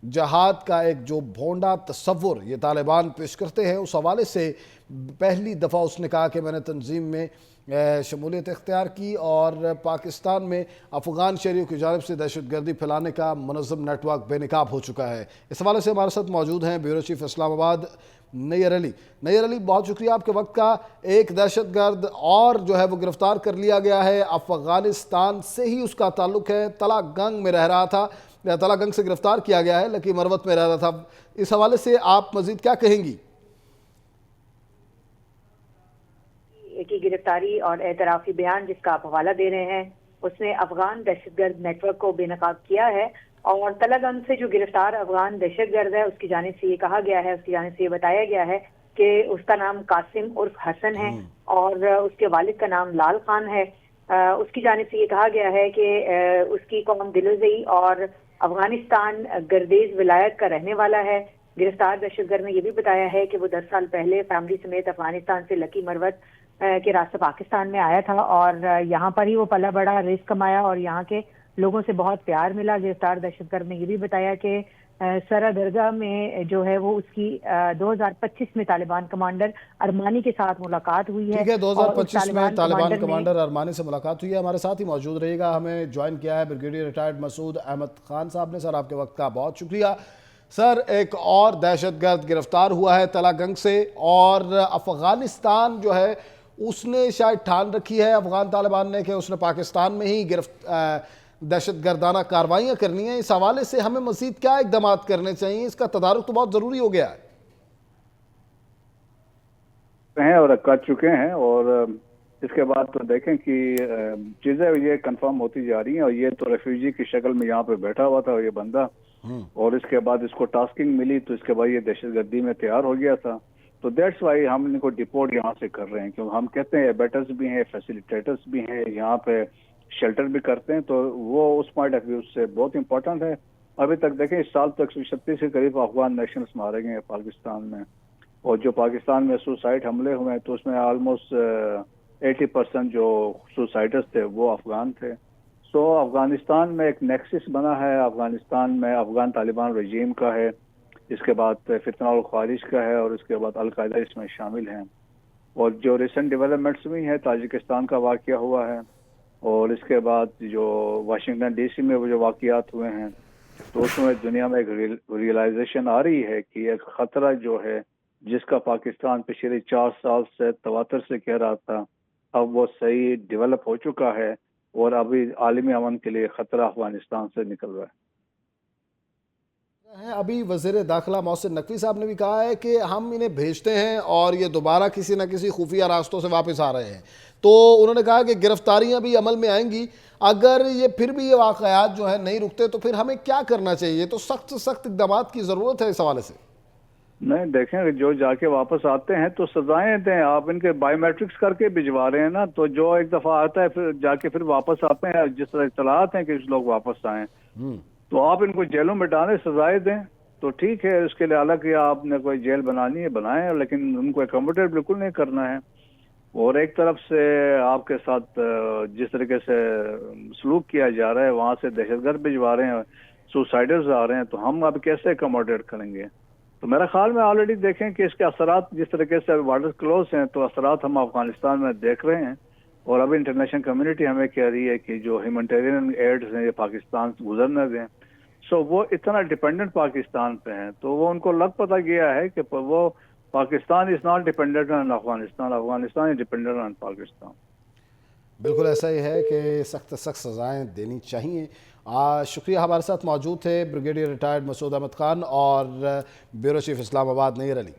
جہاد کا ایک جو بھونڈا تصور یہ طالبان پیش کرتے ہیں، اس حوالے سے پہلی دفعہ اس نے کہا کہ میں نے تنظیم میں شمولیت اختیار کی اور پاکستان میں افغان شہریوں کی جانب سے دہشت گردی پھیلانے کا منظم نیٹ ورک بے نقاب ہو چکا ہے۔ اس حوالے سے ہمارے ساتھ موجود ہیں بیورو چیف اسلام آباد نیئر علی۔ نیئر علی، بہت شکریہ آپ کے وقت کا۔ ایک دہشت گرد اور جو ہے وہ گرفتار کر لیا گیا ہے، افغانستان سے ہی اس کا تعلق ہے، تلہ گنگ میں رہ رہا تھا، تلہ گنگ سے گرفتار کیا گیا ہے، لکی مروت میں رہ رہا تھا۔ اس حوالے سے آپ مزید کیا کہیں گی؟ کی گرفتاری اور اعترافی بیان جس کا آپ حوالہ دے رہے ہیں، اس نے افغان دہشت گرد نیٹ ورک کو بے نقاب کیا ہے، اور تلہ گنگ سے جو گرفتار افغان دہشت گرد ہے اس کی جانب سے یہ کہا گیا ہے، اس کی جانب سے یہ بتایا گیا ہے کہ اس کا نام قاسم عرف حسن ہے اور اس کے والد کا نام لال خان ہے۔ اس کی جانب سے یہ کہا گیا ہے کہ اس کی قوم دلوزئی اور افغانستان گردیز ولایت کا رہنے والا ہے۔ گرفتار دہشت گرد نے یہ بھی بتایا ہے کہ وہ 10 سال پہلے فیملی سمیت افغانستان سے لکی مروت کے راستے پاکستان میں آیا تھا اور یہاں پر ہی وہ پلا بڑا، رزق کمایا اور یہاں کے لوگوں سے بہت پیار ملا۔ گرفتار دہشت گرد نے یہ بھی بتایا کہ سرا درگاہ میں جو ہے وہ اس کی 2025 میں طالبان کمانڈر ارمانی کے ساتھ ملاقات ہوئی ہے۔ ٹھیک ہے، 2025 میں طالبان کمانڈر ارمانی سے ملاقات ہوئی ہے۔ ہمارے ساتھ ہی موجود رہے گا، ہمیں جوائن کیا ہے بریگیڈیئر ریٹائرڈ مسعود احمد خان صاحب نے۔ سر، آپ کے وقت کا بہت شکریہ۔ سر، ایک اور دہشت گرد گرفتار ہوا ہے تلہ گنگ سے، اور افغانستان جو ہے اس نے شاید ٹھان رکھی ہے افغان طالبان نے کہ اس نے پاکستان میں ہی دہشت گردانہ کاروائیاں کرنی ہیں۔ اس حوالے سے ہمیں مزید کیا اقدامات کرنے چاہیے؟ اس کا تدارک تو بہت ضروری ہو گیا ہے اور کر چکے ہیں، اور اس کے بعد تو دیکھیں کہ چیزیں یہ کنفرم ہوتی جا رہی ہیں، اور یہ تو ریفیوجی کی شکل میں یہاں پہ بیٹھا ہوا تھا یہ بندہ، اور اس کے بعد اس کو ٹاسکنگ ملی تو اس کے بعد یہ دہشت گردی میں تیار ہو گیا تھا۔ تو دیٹس وائی ہم ان کو ڈپورٹ یہاں سے کر رہے ہیں، کیونکہ ہم کہتے ہیں ایبیٹرز بھی ہیں، فیسیلیٹیٹرز بھی ہیں، یہاں پہ شیلٹر بھی کرتے ہیں، تو وہ اس پوائنٹ آف ویو سے بہت امپورٹنٹ ہے۔ ابھی تک دیکھیں اس سال تک 136 کے قریب افغان نیشنلز مارے گئے ہیں پاکستان میں، اور جو پاکستان میں سوسائڈ حملے ہوئے ہیں تو اس میں آلموسٹ 80% جو سوسائڈرز تھے وہ افغان تھے۔ سو افغانستان میں ایک نیکسس بنا ہے، افغانستان میں افغان طالبان رجیم کا ہے، اس کے بعد فتنہ الخوارج کا ہے، اور اس کے بعد القاعدہ اس میں شامل ہیں۔ اور جو ریسنٹ ڈیولپمنٹس بھی ہیں، تاجکستان کا واقعہ ہوا ہے، اور اس کے بعد جو واشنگٹن ڈی سی میں وہ جو واقعات ہوئے ہیں، تو اس میں دنیا میں ایک ریئلائزیشن آ رہی ہے کہ ایک خطرہ جو ہے جس کا پاکستان پچھلے 4 سال سے تواتر سے کہہ رہا تھا، اب وہ صحیح ڈیولپ ہو چکا ہے، اور ابھی عالمی امن کے لیے خطرہ افغانستان سے نکل رہا ہے۔ ابھی وزیر داخلہ محسن نقوی صاحب نے بھی کہا ہے کہ ہم انہیں بھیجتے ہیں اور یہ دوبارہ کسی نہ کسی خفیہ راستوں سے واپس آ رہے ہیں، تو انہوں نے کہا کہ گرفتاریاں بھی عمل میں آئیں گی، اگر یہ پھر بھی یہ واقعات جو ہے نہیں رکتے تو پھر ہمیں کیا کرنا چاہیے؟ تو سخت اقدامات کی ضرورت ہے اس حوالے سے۔ نہیں، دیکھیں جو جا کے واپس آتے ہیں تو سزائیں دیں، آپ ان کے بایو میٹرکس کر کے بھجوا رہے ہیں نا، تو جو ایک دفعہ آتا ہے پھر جا کے پھر واپس آتے ہیں، جس طرح اطلاعات ہیں کہ کچھ لوگ واپس آئیں تو آپ ان کو جیلوں میں ڈالیں، سزائیں دیں، تو ٹھیک ہے، اس کے لیے الگ یا آپ نے کوئی جیل بنانی ہے بنائیں، لیکن ان کو اکوموڈیٹ بالکل نہیں کرنا ہے۔ اور ایک طرف سے آپ کے ساتھ جس طریقے سے سلوک کیا جا رہا ہے، وہاں سے دہشت گرد بھجوا رہے ہیں، سوسائڈرز آ رہے ہیں، تو ہم اب کیسے اکوموڈیٹ کریں گے؟ تو میرا خیال میں آلریڈی دیکھیں کہ اس کے اثرات جس طریقے سے بارڈر کلوز ہیں، تو اثرات ہم افغانستان میں دیکھ رہے ہیں، اور ابھی انٹرنیشنل کمیونٹی ہمیں کہہ رہی ہے کہ جو ہیومینٹیرین ایڈز ہیں یہ پاکستان سے گزرنے دیں۔ سو وہ اتنا ڈیپینڈنٹ پاکستان پہ ہیں، تو وہ ان کو لگ پتہ گیا ہے کہ وہ Pakistan is not dependent on Afghanistan, Afghanistan is dependent on Pakistan. بالکل ایسا ہی ہے کہ سخت سزائیں دینی چاہیے۔ شکریہ، ہمارے ساتھ موجود تھے بریگیڈیئر ریٹائرڈ مسعود احمد خان اور بیورو چیف اسلام آباد نیئر علی۔